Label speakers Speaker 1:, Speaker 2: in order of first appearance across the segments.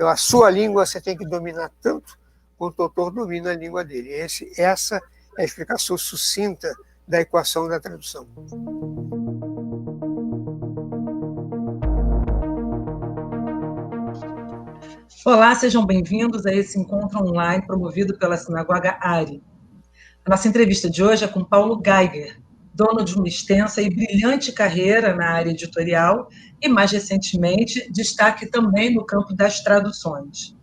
Speaker 1: Então, a sua língua você tem que dominar tanto quanto o autor domina a língua dele. Essa é a explicação sucinta da equação da tradução.
Speaker 2: Olá, sejam bem-vindos a esse encontro online promovido pela Sinagoga ARI. A nossa entrevista de hoje é com Paulo Geiger, dono de uma extensa e brilhante carreira na área editorial e, mais recentemente, destaque também no campo das traduções.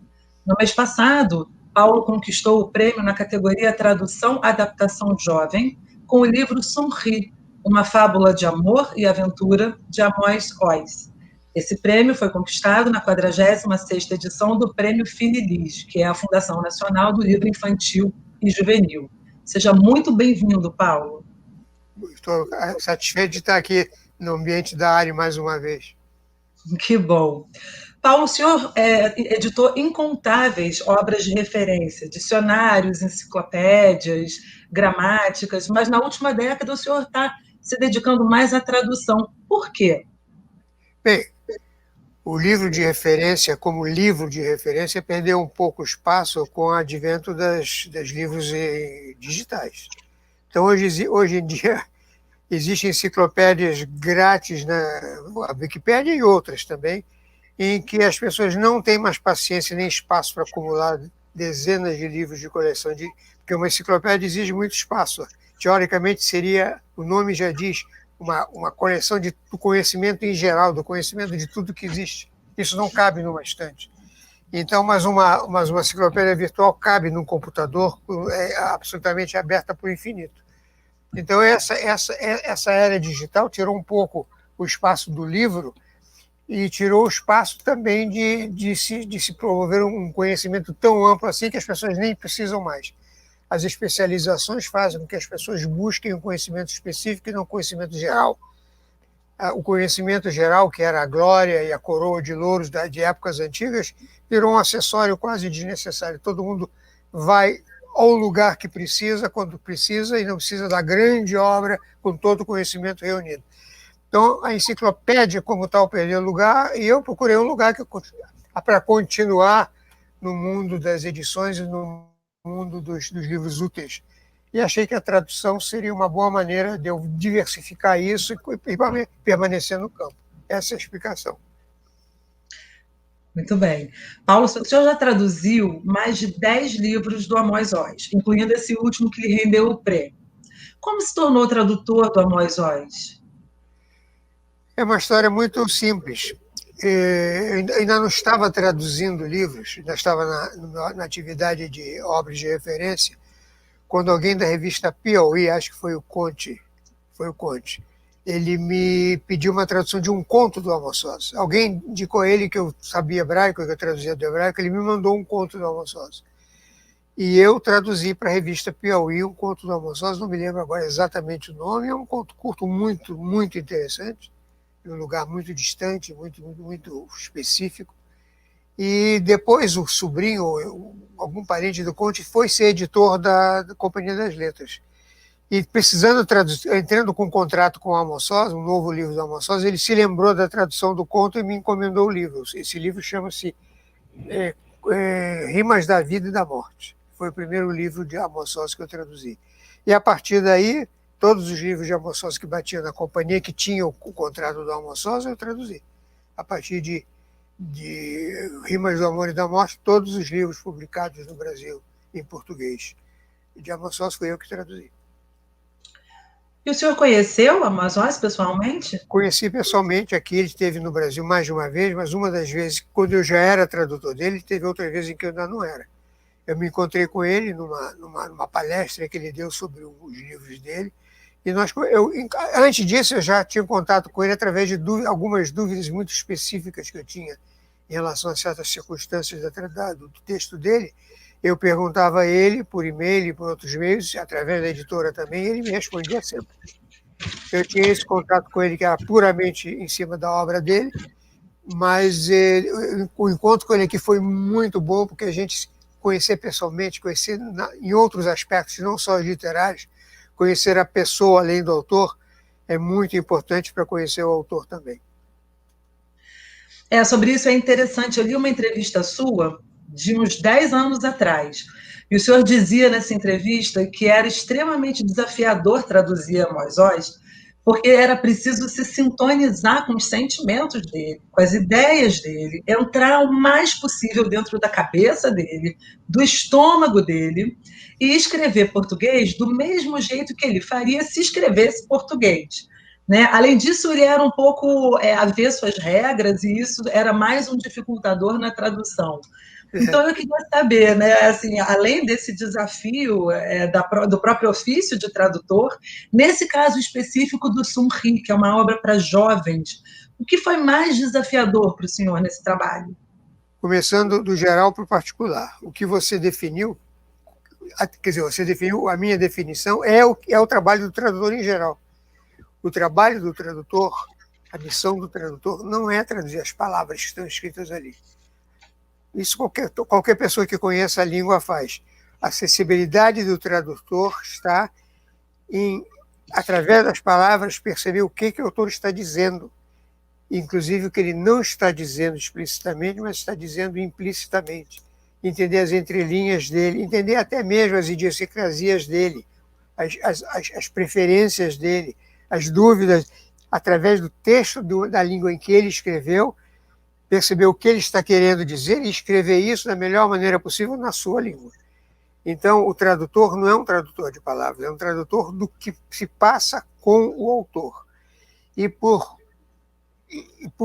Speaker 2: No mês passado, Paulo conquistou o prêmio na categoria Tradução Adaptação Jovem com o livro Sonri, uma fábula de amor e aventura de Amos Oz. Esse prêmio foi conquistado na 46ª edição do Prêmio Fililis, que é a Fundação Nacional do Livro Infantil e Juvenil. Seja muito bem-vindo, Paulo.
Speaker 1: Estou satisfeito de estar aqui no ambiente da área mais uma vez.
Speaker 2: Que bom. Paulo, o senhor editou incontáveis obras de referência, dicionários, enciclopédias, gramáticas, mas na última década o senhor está se dedicando mais à tradução. Por quê?
Speaker 1: Bem, o livro de referência, como livro de referência, perdeu um pouco espaço com o advento dos livros digitais. Então, hoje em dia, existem enciclopédias grátis na Wikipédia e outras também, em que as pessoas não têm mais paciência nem espaço para acumular dezenas de livros de coleção, porque uma enciclopédia exige muito espaço. Teoricamente, seria, o nome já diz, uma coleção do conhecimento em geral, do conhecimento de tudo que existe. Isso não cabe numa estante. Então, mas uma enciclopédia virtual cabe num computador, é absolutamente aberta para o infinito. Então, essa era digital tirou um pouco o espaço do livro e tirou o espaço também de se promover um conhecimento tão amplo assim que as pessoas nem precisam mais. As especializações fazem com que as pessoas busquem um conhecimento específico e não um conhecimento geral. O conhecimento geral, que era a glória e a coroa de louros de épocas antigas, virou um acessório quase desnecessário. Todo mundo vai ao lugar que precisa, quando precisa, e não precisa da grande obra com todo o conhecimento reunido. Então, a enciclopédia, como tal, perdeu lugar, e eu procurei um lugar para continuar no mundo das edições e no mundo dos livros úteis. E achei que a tradução seria uma boa maneira de eu diversificar isso e permanecer no campo. Essa é a explicação.
Speaker 2: Muito bem. Paulo, o senhor já traduziu mais de 10 livros do Amos Oz, incluindo esse último que lhe rendeu o prêmio. Como se tornou tradutor do Amos Oz?
Speaker 1: É uma história muito simples. Eu ainda não estava traduzindo livros, ainda estava na atividade de obras de referência, quando alguém da revista Piauí, acho que foi o Conte, ele me pediu uma tradução de um conto do Amos Oz. Alguém indicou a ele que eu sabia hebraico, que eu traduzia do hebraico, ele me mandou um conto do Amos Oz. E eu traduzi para a revista Piauí um conto do Amos Oz, não me lembro agora exatamente o nome, é um conto curto muito, muito interessante, em um lugar muito distante, muito, muito, muito específico. E depois o sobrinho, algum parente do Conte, foi ser editor da Companhia das Letras. E precisando traduzir, entrando com um contrato com o Amos Oz, um novo livro do Amos Oz, ele se lembrou da tradução do conto e me encomendou o livro. Esse livro chama-se Rimas da Vida e da Morte. Foi o primeiro livro de Amos Oz que eu traduzi. E a partir daí, todos os livros de Amos Oz que batiam na companhia, que tinham o contrato do Amos Oz, eu traduzi. A partir de Rimas do Amor e da Morte, todos os livros publicados no Brasil em português. E de Amos Oz fui eu que traduzi.
Speaker 2: E o senhor conheceu o Amos Oz pessoalmente?
Speaker 1: Conheci pessoalmente aqui, ele esteve no Brasil mais de uma vez, mas uma das vezes, quando eu já era tradutor dele, teve outra vez em que eu ainda não era. Eu me encontrei com ele numa palestra que ele deu sobre os livros dele, e antes disso eu já tinha contato com ele através de algumas dúvidas muito específicas que eu tinha em relação a certas circunstâncias do texto dele. Eu perguntava a ele por e-mail e por outros meios, através da editora também, e ele me respondia sempre. Eu tinha esse contato com ele que era puramente em cima da obra dele, mas o encontro com ele aqui foi muito bom, porque a gente conhecer pessoalmente, conhecer em outros aspectos, não só os literários, conhecer a pessoa além do autor é muito importante para conhecer o autor também.
Speaker 2: Sobre isso é interessante. Eu li uma entrevista sua de uns 10 anos atrás. E o senhor dizia nessa entrevista que era extremamente desafiador traduzir Amos Oz, porque era preciso se sintonizar com os sentimentos dele, com as ideias dele, entrar o mais possível dentro da cabeça dele, do estômago dele, e escrever português do mesmo jeito que ele faria se escrevesse português. Né? Além disso, ele era um pouco avesso às regras, e isso era mais um dificultador na tradução. Então, eu queria saber, né, assim, além desse desafio do próprio ofício de tradutor, nesse caso específico do Sun Ri, que é uma obra para jovens, o que foi mais desafiador para o senhor nesse trabalho?
Speaker 1: Começando do geral para o particular. O que você definiu, quer dizer, você definiu, a minha definição é o trabalho do tradutor em geral. O trabalho do tradutor, a missão do tradutor, não é traduzir as palavras que estão escritas ali. Isso qualquer pessoa que conheça a língua faz. A acessibilidade do tradutor está em, através das palavras, perceber o que o autor está dizendo. Inclusive o que ele não está dizendo explicitamente, mas está dizendo implicitamente. Entender as entrelinhas dele, entender até mesmo as idiosincrasias dele, as preferências dele, as dúvidas, através do texto da língua em que ele escreveu, perceber o que ele está querendo dizer e escrever isso da melhor maneira possível na sua língua. Então, o tradutor não é um tradutor de palavras, é um tradutor do que se passa com o autor. E por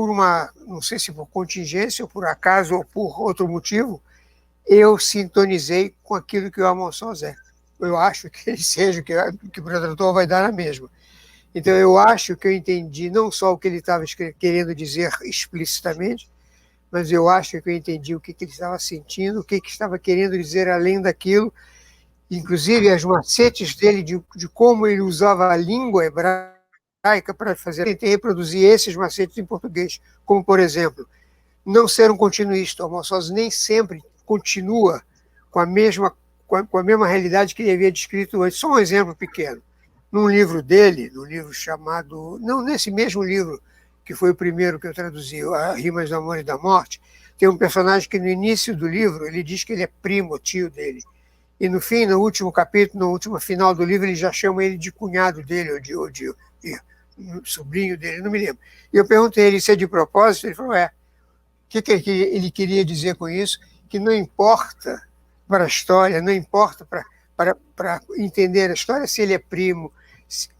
Speaker 1: uma, não sei se por contingência, ou por acaso, ou por outro motivo, eu sintonizei com aquilo que o Amos Oz é. Eu acho que ele seja, que o tradutor vai dar na mesma. Então, eu acho que eu entendi não só o que ele estava querendo dizer explicitamente, mas eu acho que eu entendi o que ele estava sentindo, o que estava querendo dizer além daquilo, inclusive as macetes dele de como ele usava a língua hebraica para fazer. Eu tentei reproduzir esses macetes em português, como, por exemplo, não ser um continuista. O Amos Oz nem sempre continua com a mesma realidade que ele havia descrito antes. Só um exemplo pequeno. Num livro dele, num livro chamado... Não, nesse mesmo livro, que foi o primeiro que eu traduzi, Rimas do Amor e da Morte, tem um personagem que no início do livro ele diz que ele é primo, tio dele. E no fim, no último capítulo, no último final do livro, ele já chama ele de cunhado dele, ou de sobrinho dele, não me lembro. E eu perguntei a ele se é de propósito, ele falou, O que ele queria dizer com isso? Que não importa para a história, não importa para entender a história se ele é primo.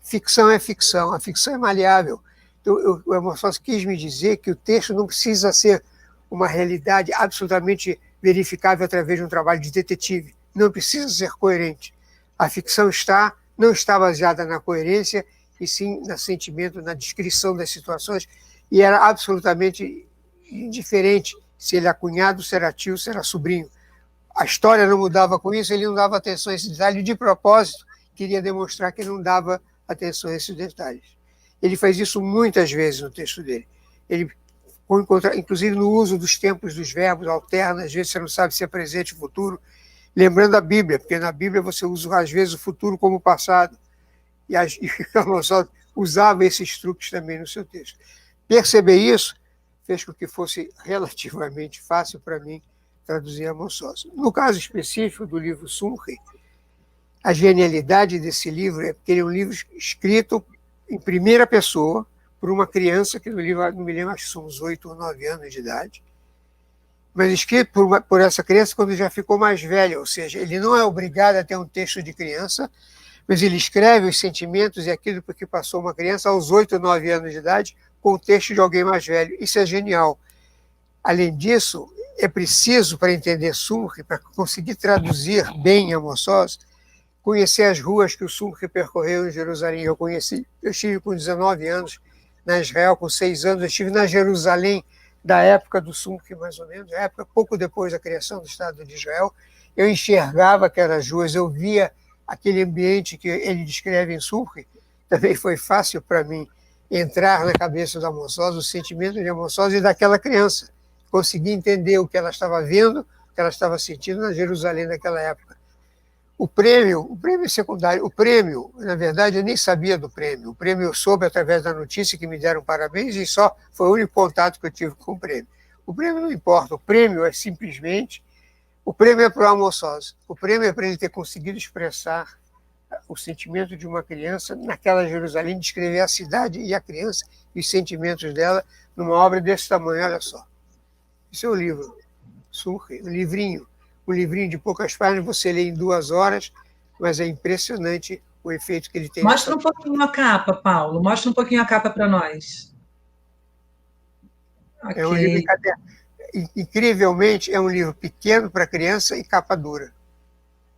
Speaker 1: Ficção é ficção, a ficção é maleável. Então, o Amos Oz quis me dizer que o texto não precisa ser uma realidade absolutamente verificável através de um trabalho de detetive. Não precisa ser coerente. A ficção não está baseada na coerência, e sim no sentimento, na descrição das situações, e era absolutamente indiferente se ele era cunhado, se era tio, se era sobrinho. A história não mudava com isso, ele não dava atenção a esse detalhe, de propósito, queria demonstrar que não dava atenção a esses detalhes. Ele faz isso muitas vezes no texto dele. Ele inclusive no uso dos tempos dos verbos, alterna, às vezes você não sabe se é presente ou futuro, lembrando a Bíblia, porque na Bíblia você usa às vezes o futuro como o passado, e Amos Oz usava esses truques também no seu texto. Perceber isso fez com que fosse relativamente fácil para mim traduzir Amos Oz. No caso específico do livro Sun Ri, a genialidade desse livro é porque ele é um livro escrito em primeira pessoa por uma criança que no livro, não me lembro, acho que são uns 8 ou 9 anos de idade, mas escrito por essa criança quando já ficou mais velha, ou seja, ele não é obrigado a ter um texto de criança, mas ele escreve os sentimentos e aquilo por que passou uma criança aos 8 ou 9 anos de idade com o texto de alguém mais velho. Isso é genial. Além disso, é preciso, para entender Sun Ri, para conseguir traduzir bem Amos Oz, conhecer as ruas que o Sun Ri percorreu em Jerusalém. Eu estive com 19 anos na Israel, com 6 anos, eu estive na Jerusalém da época do Sun Ri, mais ou menos, época pouco depois da criação do Estado de Israel. Eu enxergava aquelas ruas, eu via aquele ambiente que ele descreve em Sun Ri. Também foi fácil para mim entrar na cabeça do Amos Oz, o sentimento de Amos Oz e daquela criança. Consegui entender o que ela estava vendo, o que ela estava sentindo na Jerusalém naquela época. O prêmio secundário, na verdade, eu nem sabia do prêmio. O prêmio eu soube através da notícia que me deram parabéns e só foi o único contato que eu tive com o prêmio. O prêmio não importa, o prêmio é simplesmente... O prêmio é para o Amos Oz. O prêmio é para ele ter conseguido expressar o sentimento de uma criança naquela Jerusalém, descrever a cidade e a criança e os sentimentos dela numa obra desse tamanho, olha só. Isso é o livro, Surre, um livrinho de poucas páginas, você lê em 2 horas, mas é impressionante o efeito que ele tem.
Speaker 2: Mostra um pouquinho a capa, Paulo, mostra um pouquinho a capa para nós.
Speaker 1: Okay. É um livro incrivelmente, é um livro pequeno para criança e capa dura.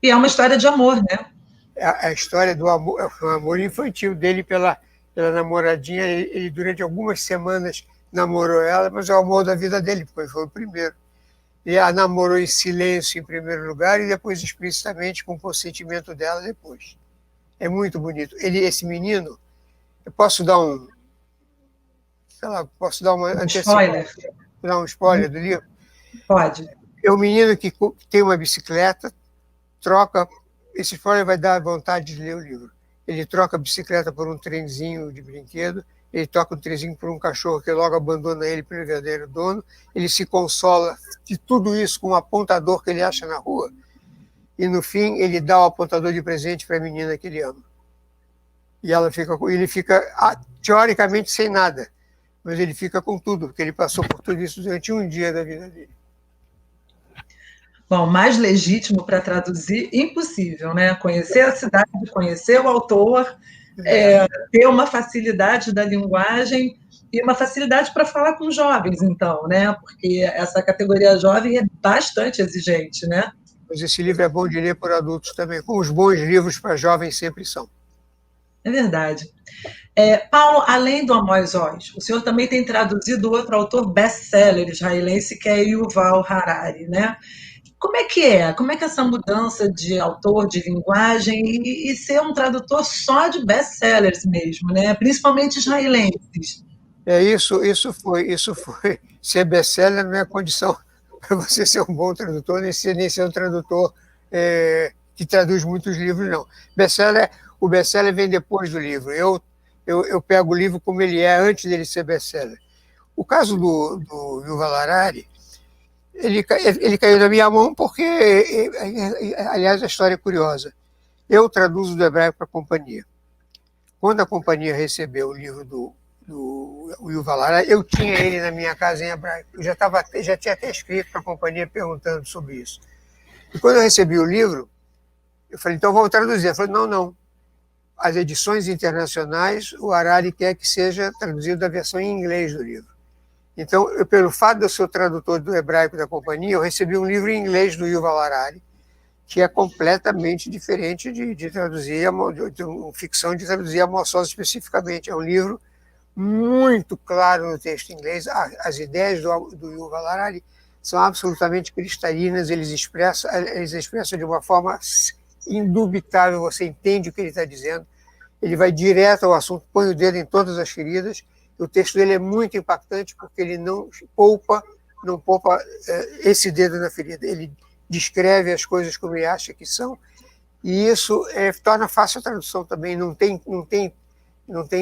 Speaker 2: E é uma história de amor, né?
Speaker 1: A história do amor, o amor infantil dele pela namoradinha. Ele, durante algumas semanas, namorou ela, mas é o amor da vida dele, porque foi o primeiro. E a namorou em silêncio, em primeiro lugar, e depois explicitamente com o consentimento dela depois. É muito bonito. Esse menino, eu posso dar uma
Speaker 2: spoiler?
Speaker 1: Dar um spoiler do livro?
Speaker 2: Pode.
Speaker 1: É um menino que tem uma bicicleta, troca... Esse spoiler vai dar vontade de ler o livro. Ele troca a bicicleta por um trenzinho de brinquedo, ele troca o trenzinho por um cachorro que logo abandona ele para o verdadeiro dono, ele se consola de tudo isso com um apontador que ele acha na rua, e no fim ele dá o apontador de presente para a menina que ele ama. E ele fica teoricamente sem nada, mas ele fica com tudo, porque ele passou por tudo isso durante um dia da vida dele.
Speaker 2: Bom, mais legítimo para traduzir, impossível, né? Conhecer a cidade, conhecer o autor, ter uma facilidade da linguagem e uma facilidade para falar com jovens, então, né? Porque essa categoria jovem é bastante exigente, né?
Speaker 1: Mas esse livro é bom de ler por adultos também, como os bons livros para jovens sempre são.
Speaker 2: É verdade. Paulo, além do Amos Oz, o senhor também tem traduzido outro autor best-seller israelense, que é Yuval Harari, né? Como é que é? Como é que essa mudança de autor, de linguagem, e ser um tradutor só de best-sellers mesmo, né? Principalmente israelenses?
Speaker 1: Isso foi. Ser best-seller não é condição para você ser um bom tradutor, nem ser um tradutor que traduz muitos livros, não. O best-seller vem depois do livro. Eu pego o livro como ele é, antes dele ser best-seller. O caso do Yuval Harari, ele caiu na minha mão porque, aliás, a história é curiosa. Eu traduzo do hebraico para a companhia. Quando a companhia recebeu o livro do Yuval Harari, eu tinha ele na minha casa em hebraico. Eu já tinha até escrito para a companhia perguntando sobre isso. E quando eu recebi o livro, eu falei, então vamos traduzir. Ele falou, não. As edições internacionais, o Harari quer que seja traduzido a versão em inglês do livro. Então, pelo fato de eu ser o tradutor do hebraico da companhia, eu recebi um livro em inglês do Yuval Harari, que é completamente diferente de traduzir, de ficção, de traduzir Amos Oz especificamente. É um livro muito claro no texto em inglês. As ideias do Yuval Harari são absolutamente cristalinas, eles expressam de uma forma indubitável, você entende o que ele está dizendo, ele vai direto ao assunto, põe o dedo em todas as feridas. O texto dele é muito impactante porque ele não poupa esse dedo na ferida. Ele descreve as coisas como ele acha que são, e isso torna fácil a tradução também. Não tem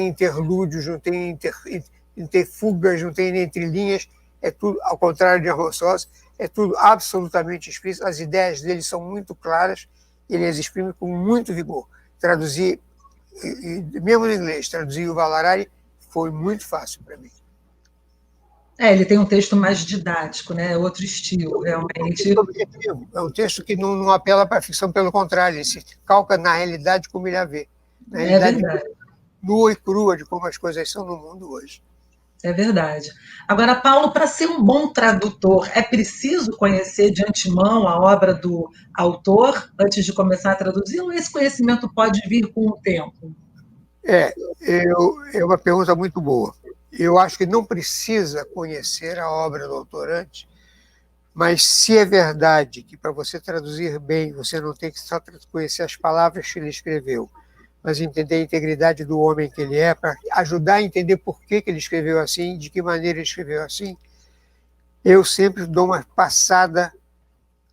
Speaker 1: interlúdios, não tem fugas, não tem entrelinhas. É tudo, ao contrário de Amos Oz, é tudo absolutamente explícito. As ideias dele são muito claras, ele as exprime com muito vigor. Traduzir, mesmo no inglês, traduzir o Yuval Harari foi muito fácil para mim.
Speaker 2: Ele tem um texto mais didático, né? Outro estilo, realmente.
Speaker 1: É um texto que não apela para a ficção, pelo contrário, ele se calca na realidade como ele a vê. Na realidade nua e crua de como as coisas são no mundo hoje.
Speaker 2: É verdade. Agora, Paulo, para ser um bom tradutor, é preciso conhecer de antemão a obra do autor antes de começar a traduzir, ou esse conhecimento pode vir com o tempo?
Speaker 1: É uma pergunta muito boa. Eu acho que não precisa conhecer a obra do autor antes, mas se é verdade que para você traduzir bem, você não tem que só conhecer as palavras que ele escreveu, mas entender a integridade do homem que ele é, para ajudar a entender por que ele escreveu assim, de que maneira ele escreveu assim, eu sempre dou uma passada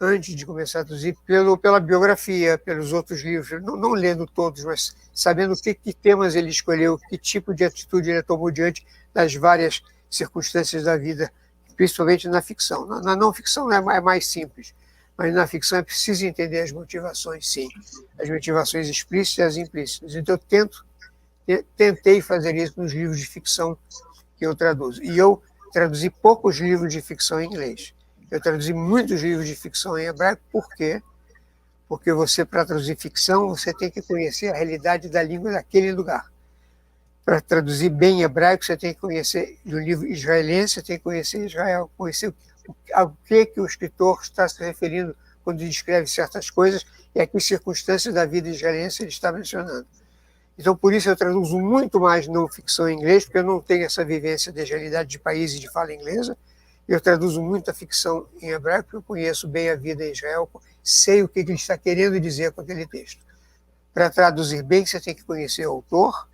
Speaker 1: antes de começar a traduzir pela biografia, pelos outros livros, não lendo todos, mas sabendo que temas ele escolheu, que tipo de atitude ele tomou diante das várias circunstâncias da vida principalmente na ficção. Na não ficção é mais simples, mas na ficção é preciso entender as motivações, sim, as motivações explícitas e as implícitas. Então, tentei fazer isso nos livros de ficção que eu traduzo. E eu traduzi poucos livros de ficção em inglês. Eu traduzi muitos livros de ficção em hebraico. Por quê? Porque você, para traduzir ficção, você tem que conhecer a realidade da língua daquele lugar. Para traduzir bem em hebraico, você tem que conhecer, no livro israelense, você tem que conhecer Israel, conhecer ao que o escritor está se referindo quando descreve certas coisas e a que circunstâncias da vida israelense ele está mencionando. Então, por isso eu traduzo muito mais não ficção em inglês, porque eu não tenho essa vivência de realidade de países de fala inglesa. Eu traduzo muita ficção em hebraico, porque eu conheço bem a vida em Israel, sei o que ele está querendo dizer com aquele texto. Para traduzir bem, você tem que conhecer o autor,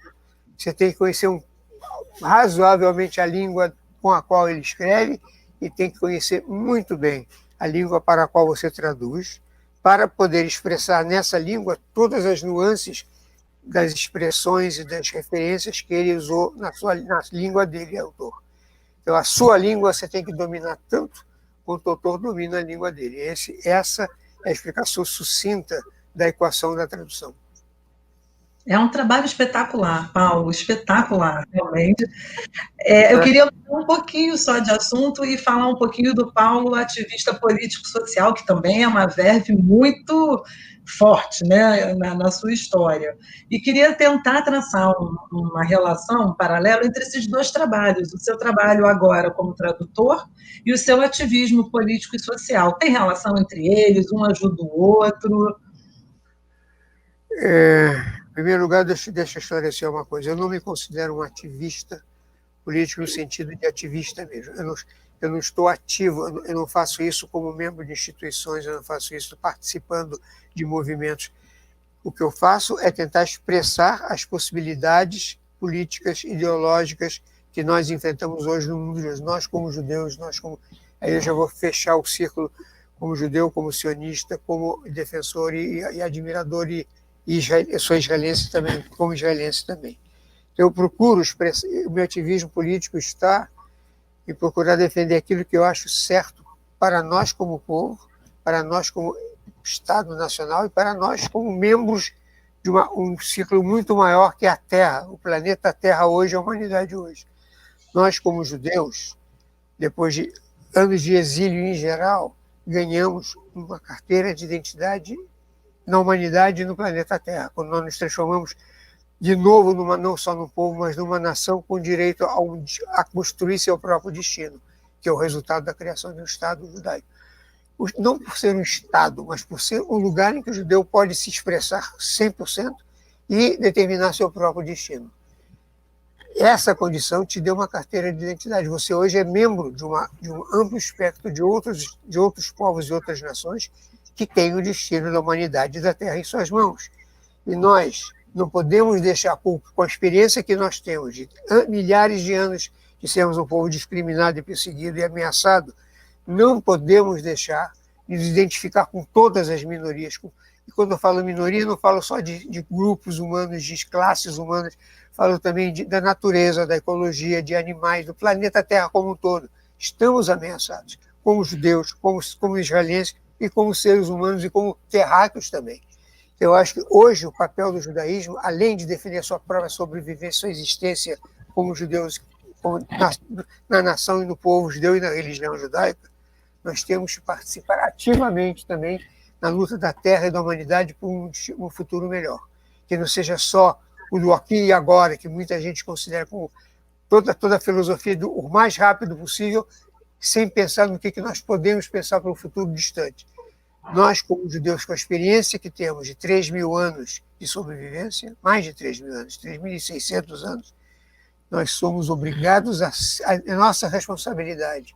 Speaker 1: você tem que conhecer razoavelmente a língua com a qual ele escreve e tem que conhecer muito bem a língua para a qual você traduz, para poder expressar nessa língua todas as nuances das expressões e das referências que ele usou na língua dele, autor. Então, a sua língua você tem que dominar tanto quanto o autor domina a língua dele. Essa é a explicação sucinta da equação da tradução.
Speaker 2: É um trabalho espetacular, Paulo, espetacular, realmente. Eu queria mudar um pouquinho só de assunto e falar um pouquinho do Paulo, ativista político-social, que também é uma verve muito forte, né, na sua história. E queria tentar traçar uma relação paralela entre esses dois trabalhos, o seu trabalho agora como tradutor e o seu ativismo político e social. Tem relação entre eles? Um ajuda o outro?
Speaker 1: Em primeiro lugar, deixa eu esclarecer uma coisa. Eu não me considero um ativista político no sentido de ativista mesmo. Eu não estou ativo, eu não faço isso como membro de instituições, eu não faço isso participando de movimentos. O que eu faço é tentar expressar as possibilidades políticas, ideológicas que nós enfrentamos hoje no mundo de hoje. Nós como judeus, aí eu já vou fechar o círculo como judeu, como sionista, como defensor e admirador, e eu sou israelense também, como israelense também. Eu procuro expressar, o meu ativismo político está em procurar defender aquilo que eu acho certo para nós como povo, para nós como Estado Nacional e para nós como membros de um ciclo muito maior que a Terra, o planeta Terra hoje, a humanidade hoje. Nós, como judeus, depois de anos de exílio em geral, ganhamos uma carteira de identidade na humanidade e no planeta Terra, quando nós nos transformamos de novo, não só num povo, mas numa nação com direito a construir seu próprio destino, que é o resultado da criação de um Estado judaico. Não por ser um Estado, mas por ser um lugar em que o judeu pode se expressar 100% e determinar seu próprio destino. Essa condição te deu uma carteira de identidade. Você hoje é membro de um amplo espectro de outros povos e outras nações que têm o destino da humanidade e da Terra em suas mãos. E nós não podemos deixar, com a experiência que nós temos de milhares de anos de sermos um povo discriminado e perseguido e ameaçado, não podemos deixar de nos identificar com todas as minorias. E quando eu falo minoria, não falo só de grupos humanos, de classes humanas, falo também da natureza, da ecologia, de animais, do planeta Terra como um todo. Estamos ameaçados, como judeus, como israelenses e como seres humanos e como terráqueos também. Eu acho que hoje o papel do judaísmo, além de defender a sua própria sobrevivência, sua existência como judeus, na nação e no povo judeu e na religião judaica, nós temos que participar ativamente também na luta da Terra e da humanidade por um futuro melhor. Que não seja só o do aqui e agora, que muita gente considera como toda a filosofia o mais rápido possível, sem pensar no que nós podemos pensar para o futuro distante. Nós, como judeus, com a experiência que temos de 3.000 anos de sobrevivência, mais de 3.000 anos, 3.600 anos, nós somos obrigados a nossa responsabilidade.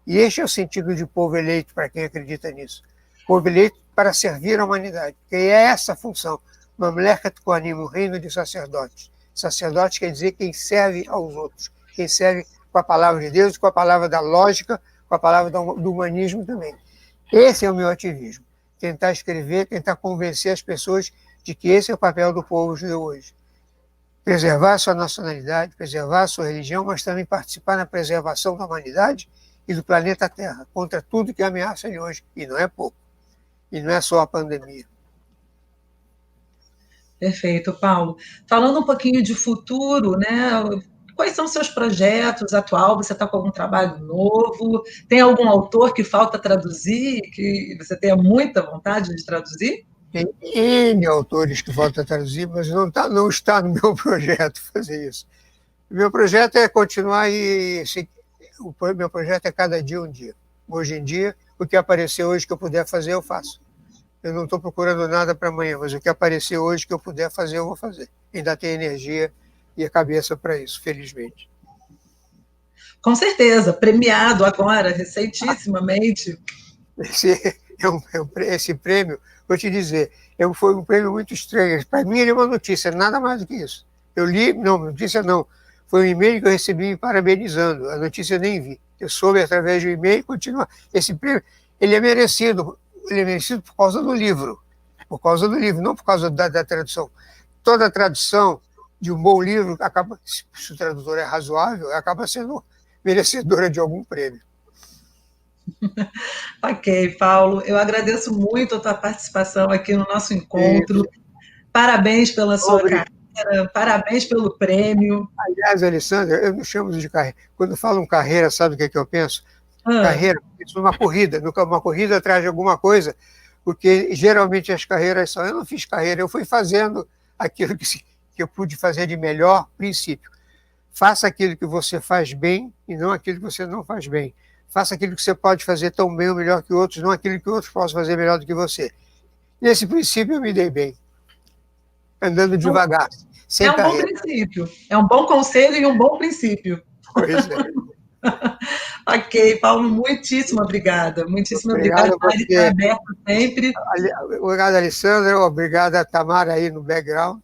Speaker 1: E este é o sentido de povo eleito, para quem acredita nisso. Povo eleito para servir a humanidade, porque é essa a função. Mamlekat Kohanim, o reino de sacerdotes. Sacerdote quer dizer quem serve aos outros, quem serve com a palavra de Deus, com a palavra da lógica, com a palavra do humanismo também. Esse é o meu ativismo. Tentar escrever, tentar convencer as pessoas de que esse é o papel do povo judeu hoje. Preservar a sua nacionalidade, preservar a sua religião, mas também participar na preservação da humanidade e do planeta Terra, contra tudo que ameaça ele hoje, e não é pouco, e não é só a pandemia.
Speaker 2: Perfeito, Paulo. Falando um pouquinho de futuro, né? Quais são seus projetos atual? Você está com algum trabalho novo? Tem algum autor que falta traduzir, que você tenha muita vontade de traduzir?
Speaker 1: Tem N autores que falta traduzir, mas não está no meu projeto fazer isso. O meu projeto é continuar o meu projeto é cada dia um dia. Hoje em dia, o que aparecer hoje que eu puder fazer, eu faço. Eu não estou procurando nada para amanhã, mas o que aparecer hoje que eu puder fazer, eu vou fazer. Ainda tenho energia e a cabeça para isso, felizmente.
Speaker 2: Com certeza, premiado agora, recentissimamente.
Speaker 1: Esse prêmio, vou te dizer, foi um prêmio muito estranho. Para mim, ele é uma notícia, nada mais do que isso. Eu li, não, notícia não. Foi um e-mail que eu recebi me parabenizando. A notícia eu nem vi. Eu soube através de um e-mail e continua. Esse prêmio, ele é merecido. Ele é merecido por causa do livro. Por causa do livro, não por causa da tradução. Toda tradução de um bom livro, acaba, se o tradutor é razoável, acaba sendo merecedora de algum prêmio.
Speaker 2: Ok, Paulo, eu agradeço muito a tua participação aqui no nosso encontro. Parabéns pela sua carreira, parabéns pelo prêmio.
Speaker 1: Aliás, Alessandra, eu não chamo de carreira. Quando falam carreira, sabe o que eu penso? Carreira, isso é uma corrida, uma corrida atrás de alguma coisa, porque geralmente as carreiras são. Eu não fiz carreira, eu fui fazendo aquilo que eu pude fazer de melhor princípio. Faça aquilo que você faz bem e não aquilo que você não faz bem. Faça aquilo que você pode fazer tão bem ou melhor que outros, não aquilo que outros possam fazer melhor do que você. Nesse princípio eu me dei bem, andando devagar, sem carreira.
Speaker 2: É um bom princípio, é um bom conselho e um bom princípio.
Speaker 1: Pois é.
Speaker 2: Ok, Paulo, muitíssimo obrigada. Muitíssimo obrigada. Ele está aberto sempre.
Speaker 1: Obrigado, Alessandra. Obrigado a Tamara aí no background.